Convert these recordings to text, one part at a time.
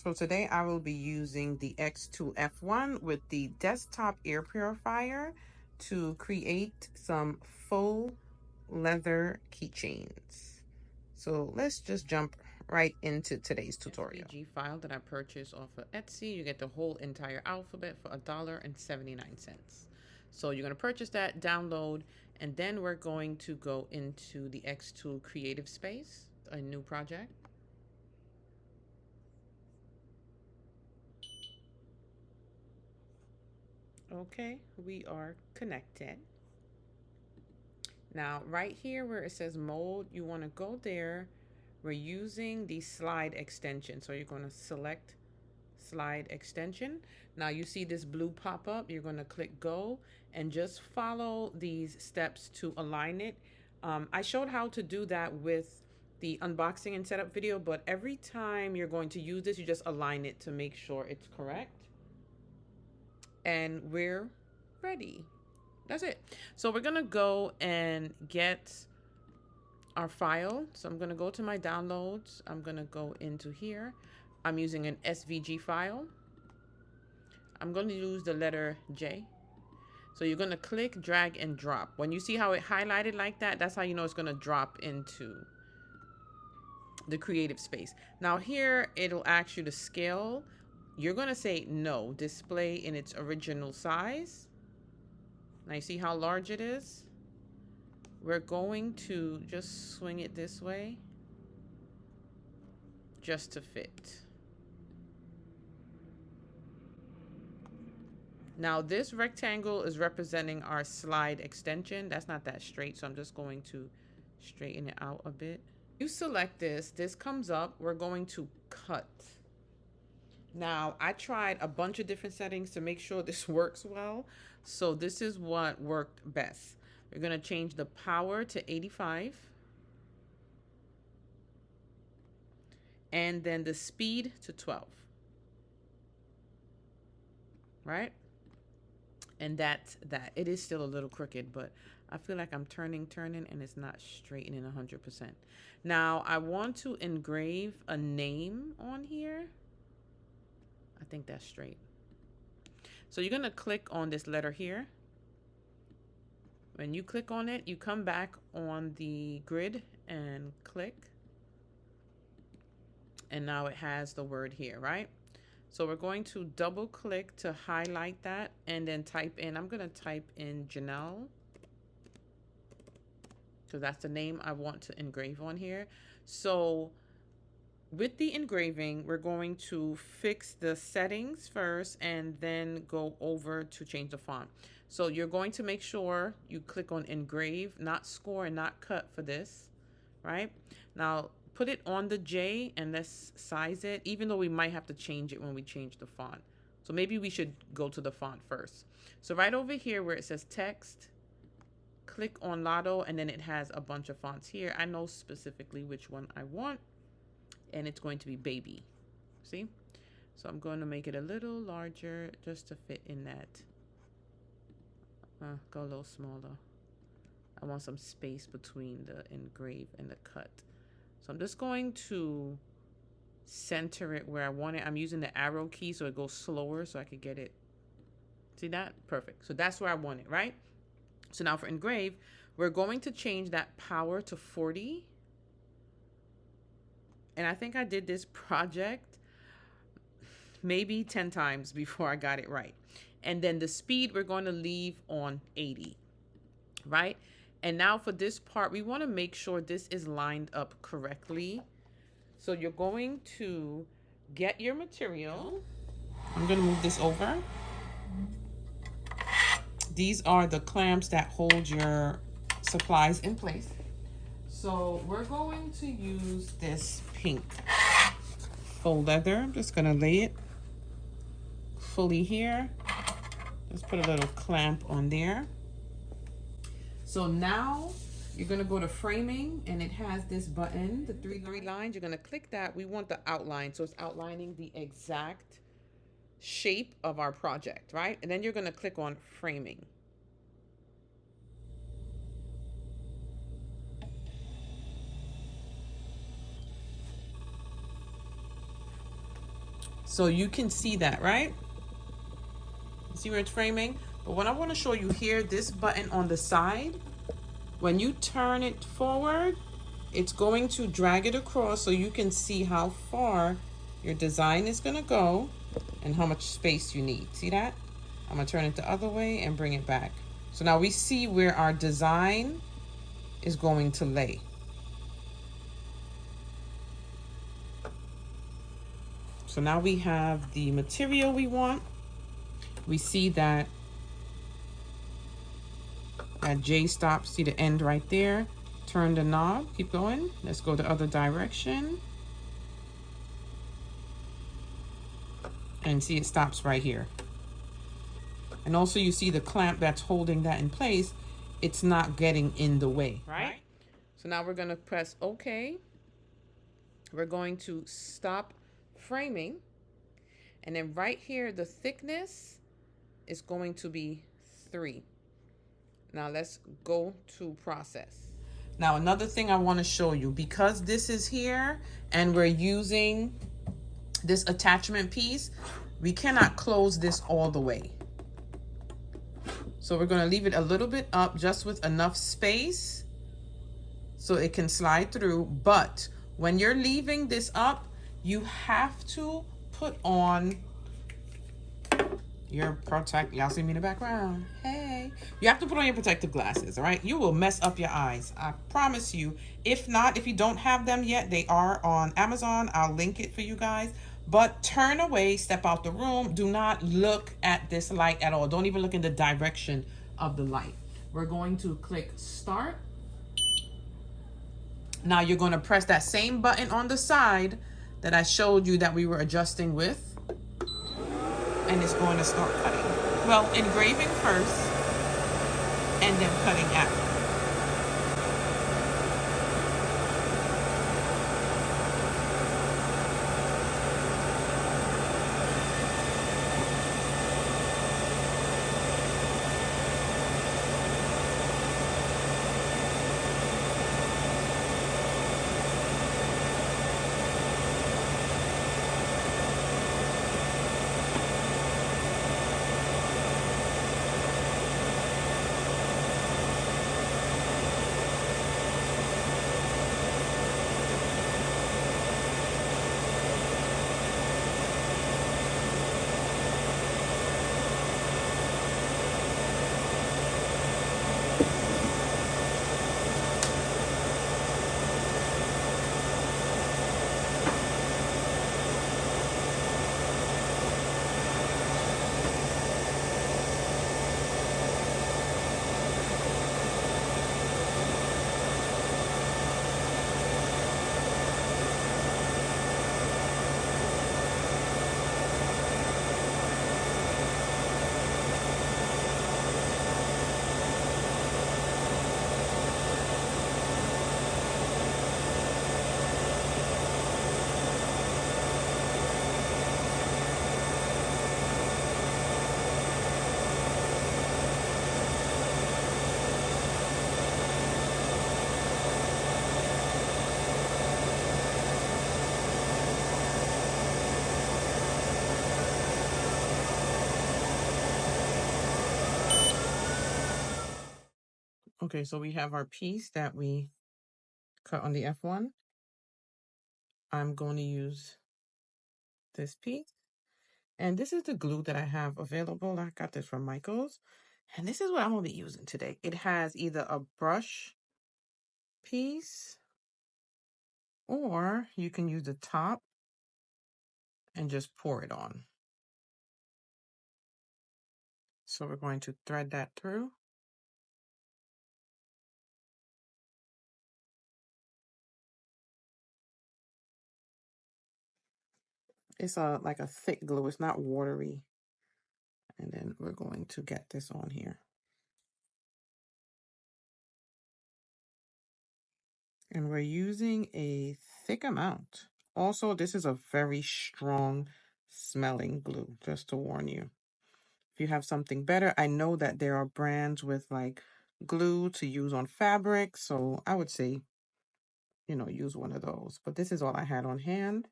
So today I will be using the xTool F1 with the desktop air purifier to create some faux leather keychains. So let's just jump right into today's tutorial. SVG file that I purchased off of Etsy. You get the whole entire alphabet for $1.79. So you're going to purchase that, download, and then we're going to go into the xTool Creative Space, a new project. Okay, we are connected. Now, right here where it says mode, you want to go there. We're using the slide extension. So you're going to select slide extension. Now you see this blue pop up. You're going to click go and just follow these steps to align it. I showed how to do that with the unboxing and setup video, but every time you're going to use this, you just align it to make sure it's correct. And we're ready. That's it. So we're gonna go and get our file. So I'm gonna go to my downloads. I'm gonna go into here. I'm using an SVG file. I'm gonna use the letter J. So you're gonna click, drag, and drop. When you see how it highlighted like that, that's how you know it's gonna drop into the creative space. Now here, it'll ask you to scale. You're gonna say no, display in its original size. Now you see how large it is? We're going to just swing it this way just to fit. Now this rectangle is representing our slide extension. That's not that straight, so I'm just going to straighten it out a bit. You select this comes up. We're going to cut. Now, I tried a bunch of different settings to make sure this works well. So this is what worked best. We're going to change the power to 85. And then the speed to 12. Right? And that's that. It is still a little crooked, but I feel like I'm turning, and it's not straightening 100%. Now, I want to engrave a name on here. I think that's straight. So you're going to click on this letter here. When you click on it, you come back on the grid and click. And now it has the word here, right? So we're going to double click to highlight that and then type in, I'm going to type in Janelle. So that's the name I want to engrave on here. So with the engraving, we're going to fix the settings first and then go over to change the font. So you're going to make sure you click on engrave, not score and not cut for this, right? Now put it on the J and let's size it, even though we might have to change it when we change the font. So maybe we should go to the font first. So right over here where it says text, click on Lotto, and then it has a bunch of fonts here. I know specifically which one I want. And it's going to be baby. See? So I'm going to make it a little larger just to fit in that. Go a little smaller. I want some space between the engrave and the cut. So I'm just going to center it where I want it. I'm using the arrow key so it goes slower so I could get it. See that? Perfect. So that's where I want it, right? So now for engrave, we're going to change that power to 40. And I think I did this project maybe 10 times before I got it right. And then the speed we're going to leave on 80, right? And now for this part, we want to make sure this is lined up correctly. So you're going to get your material. I'm going to move this over. These are the clamps that hold your supplies in place. So we're going to use this pink faux leather. I'm just gonna lay it fully here. Just put a little clamp on there. So now you're gonna go to framing and it has this button, the three lines. You're gonna click that. We want the outline. So it's outlining the exact shape of our project, right? And then you're gonna click on framing. So you can see that, right? See where it's framing? But what I want to show you here, this button on the side, when you turn it forward, it's going to drag it across so you can see how far your design is going to go and how much space you need. See that? I'm going to turn it the other way and bring it back. So now we see where our design is going to lay. So now we have the material we want. We see that J stop, see the end right there. Turn the knob, keep going. Let's go the other direction. And see it stops right here. And also you see the clamp that's holding that in place. It's not getting in the way, right? So now we're gonna press OK. We're going to stop framing. And then right here, the thickness is going to be 3. Now let's go to process. Now another thing I want to show you, because this is here and we're using this attachment piece, we cannot close this all the way. So we're going to leave it a little bit up just with enough space so it can slide through. But when you're leaving this up, you have to put on your y'all see me in the background, hey, you have to put on your protective glasses. All right, you will mess up your eyes, I promise you. If not, if you don't have them yet, they are on Amazon. I'll link it for you guys. But turn away, step out the room. Do not look at this light at all. Don't even look in the direction of the light. We're going to click start. Now you're going to press that same button on the side that I showed you that we were adjusting with, and it's going to start cutting. Well, engraving first and then cutting after. Okay, so we have our piece that we cut on the F1. I'm going to use this piece. And this is the glue that I have available. I got this from Michael's. And this is what I'm going to be using today. It has either a brush piece, or you can use the top and just pour it on. So we're going to thread that through. It's like a thick glue. It's not watery. And then we're going to get this on here. And we're using a thick amount. Also, this is a very strong smelling glue, just to warn you. If you have something better, I know that there are brands with like glue to use on fabric. So I would say, use one of those. But this is all I had on hand.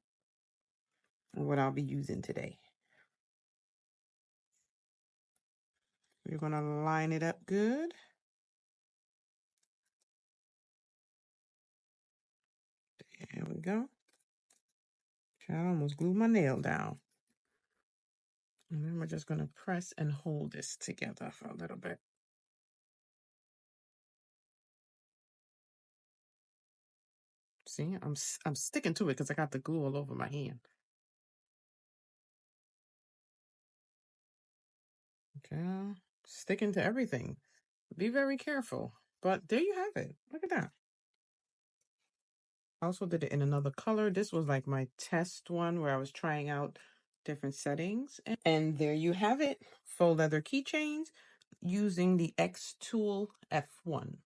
what I'll be using today. We're going to line it up good. There we go. I almost glued my nail down. And then we're just going to press and hold this together for a little bit. See, I'm sticking to it because I got the glue all over my hand. Okay, sticking to everything. Be very careful. But there you have it. Look at that. I also did it in another color. This was like my test one where I was trying out different settings. And there you have it. Faux leather keychains using the xTool F1.